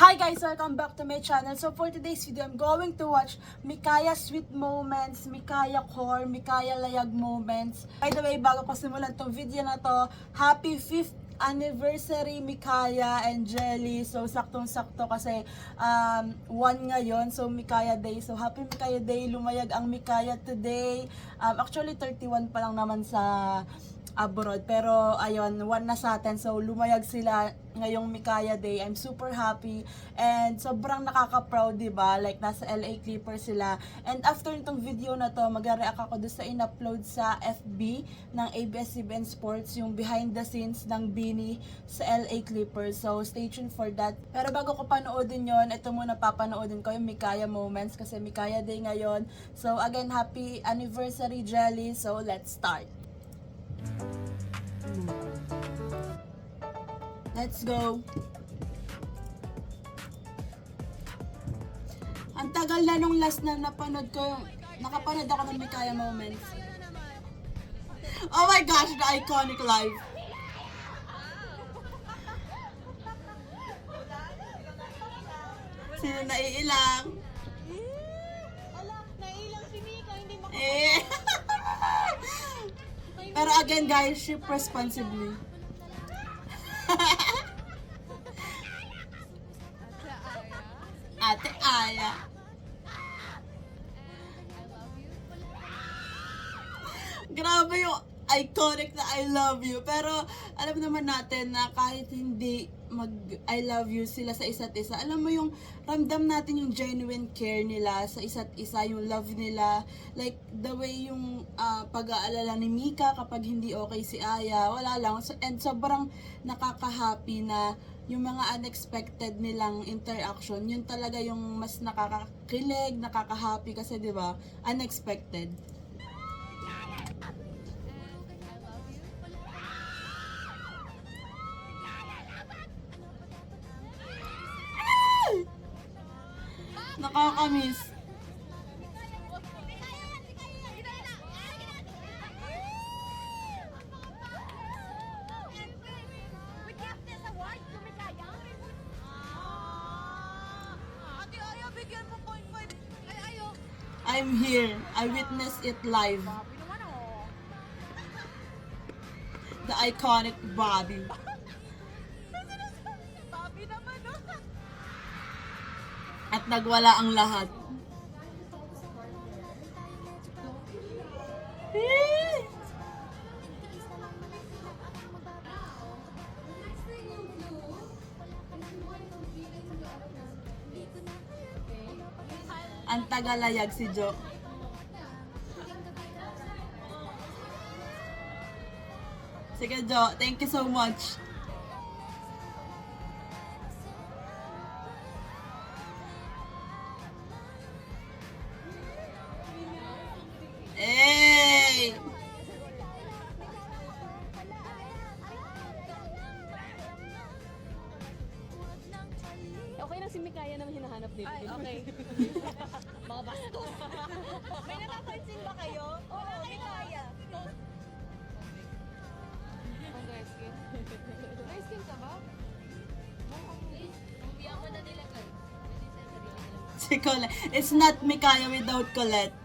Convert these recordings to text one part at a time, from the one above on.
Hi guys! Welcome back to my channel. So for today's video, I'm going to watch Mikaya Sweet Moments, Mikaya Core, Mikaya Layag Moments. By the way, bago ko simulan tong video na to, happy 5th anniversary Mikaya and Jelly. So saktong-sakto kasi 1 ngayon. So Mikaya Day. So happy Mikaya Day. Lumayag ang Mikaya today. Actually 31 pa lang naman sa abroad, pero ayun, 1 na sa atin, so lumayag sila ngayong Mikaya Day. I'm super happy and sobrang nakaka-proud, diba? Like nasa LA Clippers sila, and after nitong video na to, mag-react ako doon sa in-upload sa FB ng ABS-CBN Sports, yung behind the scenes ng Bini sa LA Clippers, so stay tuned for that. Pero bago ko panoodin yon, ito muna papanoodin ko yung Mikaya Moments kasi Mikaya Day ngayon. So again, happy anniversary Jelly. So let's start. Let's go. Ang tagal na nung last na napanood ko, nakapanood ako ng Mikaya Moments. Oh my gosh, the iconic live. Sino naiilang? Ala, nailang si Mika, hindi Eh. Pero again guys, ship responsibly. Ate Aya. Grabe yung iconic na I love you. Pero alam naman natin na kahit hindi mag I love you sila sa isa't isa, alam mo yung ramdam natin yung genuine care nila sa isa't isa, yung love nila. Like the way yung pag-aalala ni Mika kapag hindi okay si Aya, wala lang. And sobrang nakaka-happy na yung mga unexpected nilang interaction, yun talaga yung mas nakakakilig, nakaka-happy kasi 'di ba? Unexpected. Nakakamiss. I'm here. I witnessed it live. The iconic Bobby. Papi naman, no? At nagwala ang lahat. Ang tagalayag si Jo. Sige Jo, thank you so much. Hey! Okay lang si Mikaya naman hinahanap nila. Ay, okay. Mga basto. May napapansin ba kayo? Oo, Mikaya. Ang dry skin. Dry skin ka ba? Umiyak mo na nila ka. Si Colette. It's not Mikaya without Colette.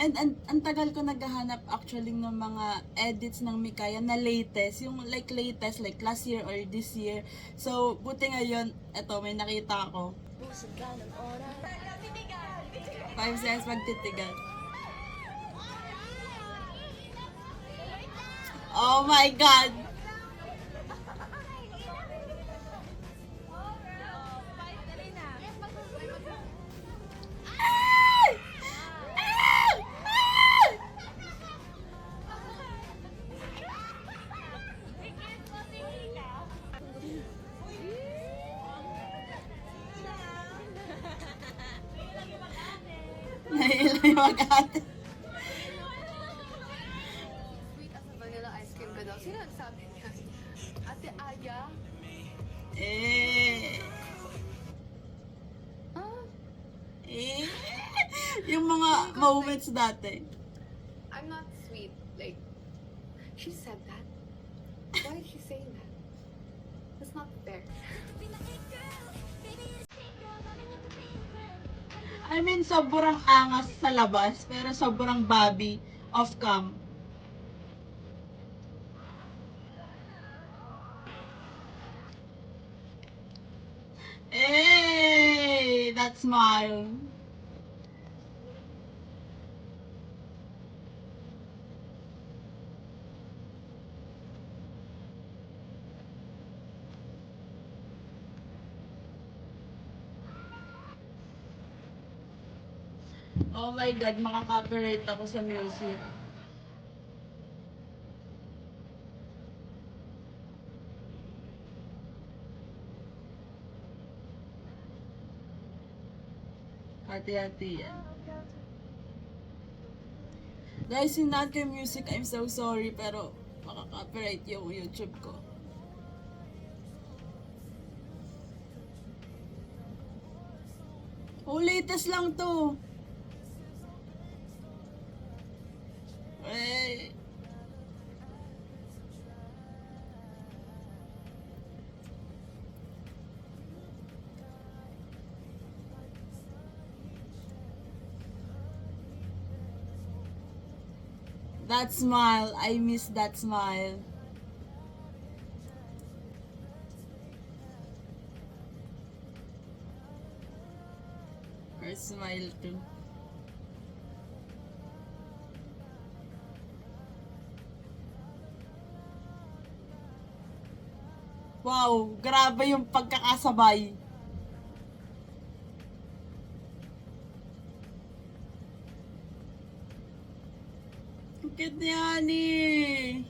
And ang tagal ko naghahanap actually ng mga edits ng Mikaya na latest, yung like latest, like last year or this year. So, buti ngayon, eto, may nakita ako. 5 cents magtitigan. Oh my God! Naiilang yung mag-ate. Sweet as a vanilla ice cream ka daw. Sino nagsabi niya? Ate Aya? Eh. Yung mga moments dati. I'm not sweet. Like, she said that. Why is she saying that? That's not fair. I mean, sobrang angas sa labas, pero sobrang Bobby off-cam. Hey, that smile. Oh my God, makaka-copyright ako sa music. Hati-hati yan. Guys, hindi yung music, I'm so sorry, pero makaka-copyright yung YouTube ko. Oh, latest lang to. Eh. That smile, I miss that smile. Her smile too. Wow, grabe yung pagkakasabay. Ang cute ni Honey.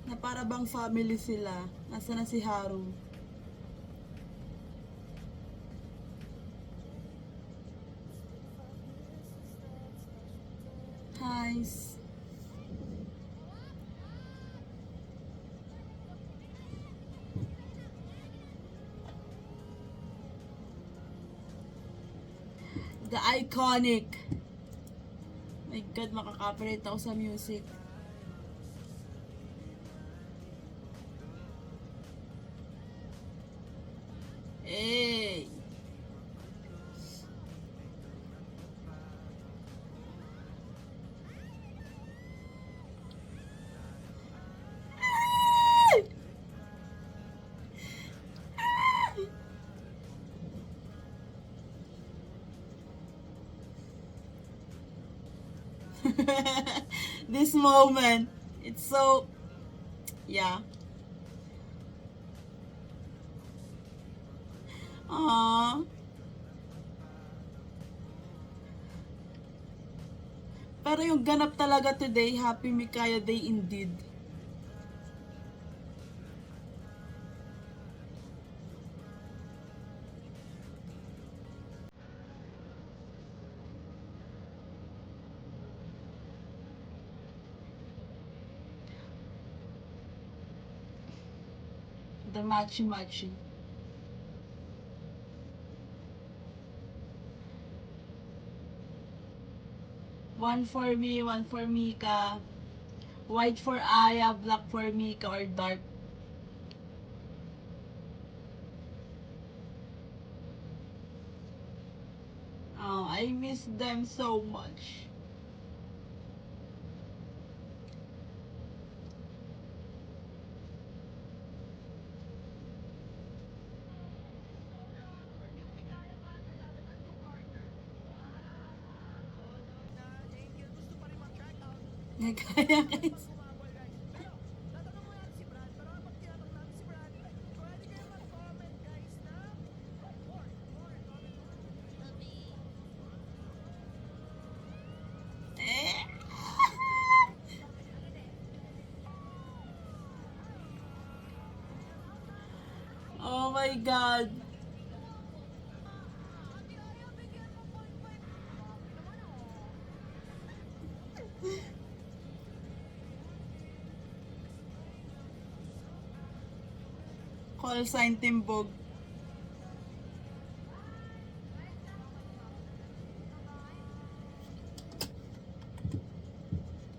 Na para bang family sila. Nasa na si Haru? Nice. The iconic. My God, makaka-copyright ako sa music. Hey. This moment, it's so, yeah. Aww. Pero yung ganap talaga today, Happy Mikaya Day indeed. The matchy-matchy. One for me, one for Mika. White for Aya, black for Mika, or dark. Oh, I miss them so much. Kaya guys. Oh my God. Call sign Timbog.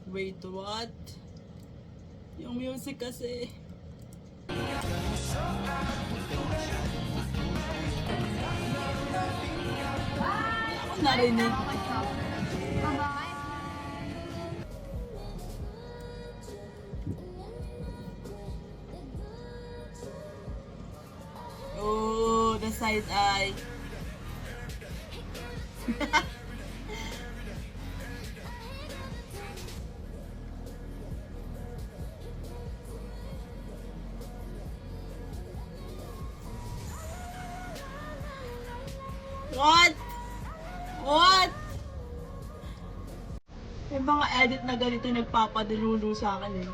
Wait, what? Yung music kasi. Ako narinig. Oh, the side eye. What? What? May mga edit na ganito nagpapadululu sa akin eh.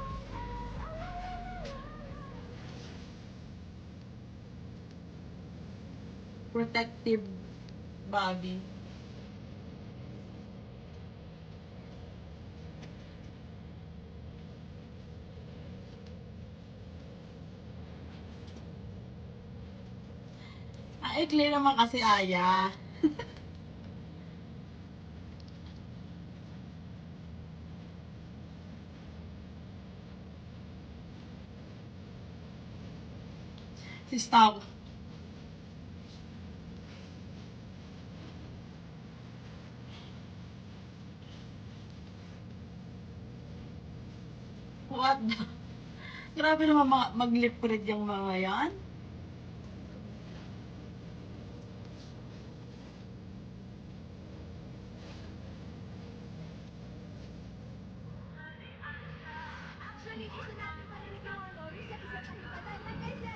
Protective body. Ikli naman kasi Aya. Si Stop. What the? Grabe naman mag-lip read yung mga yan.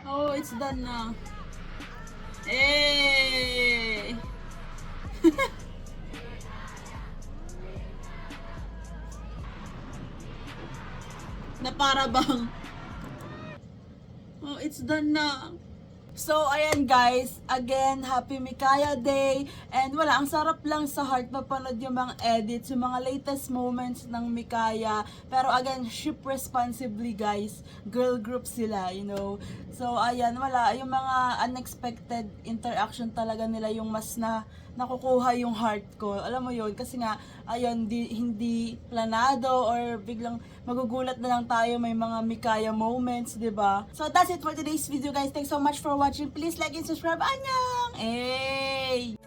Oh, it's done na. Hey! Na para bang oh, it's done na. So, ayan guys, again, happy Mikaya Day. And wala, ang sarap lang sa heart mapanood yung mga edits, yung mga latest moments ng Mikaya. Pero again, ship responsibly guys. Girl group sila, you know. So, ayan, wala, yung mga unexpected interaction talaga nila yung mas nakukuha yung heart ko. Alam mo yun, kasi nga, ayun, hindi planado or biglang magugulat na lang tayo, may mga Mikaya moments, 'di ba? So that's it for today's video guys. Thanks so much for watching. Please like and subscribe. Annyeong! Hey!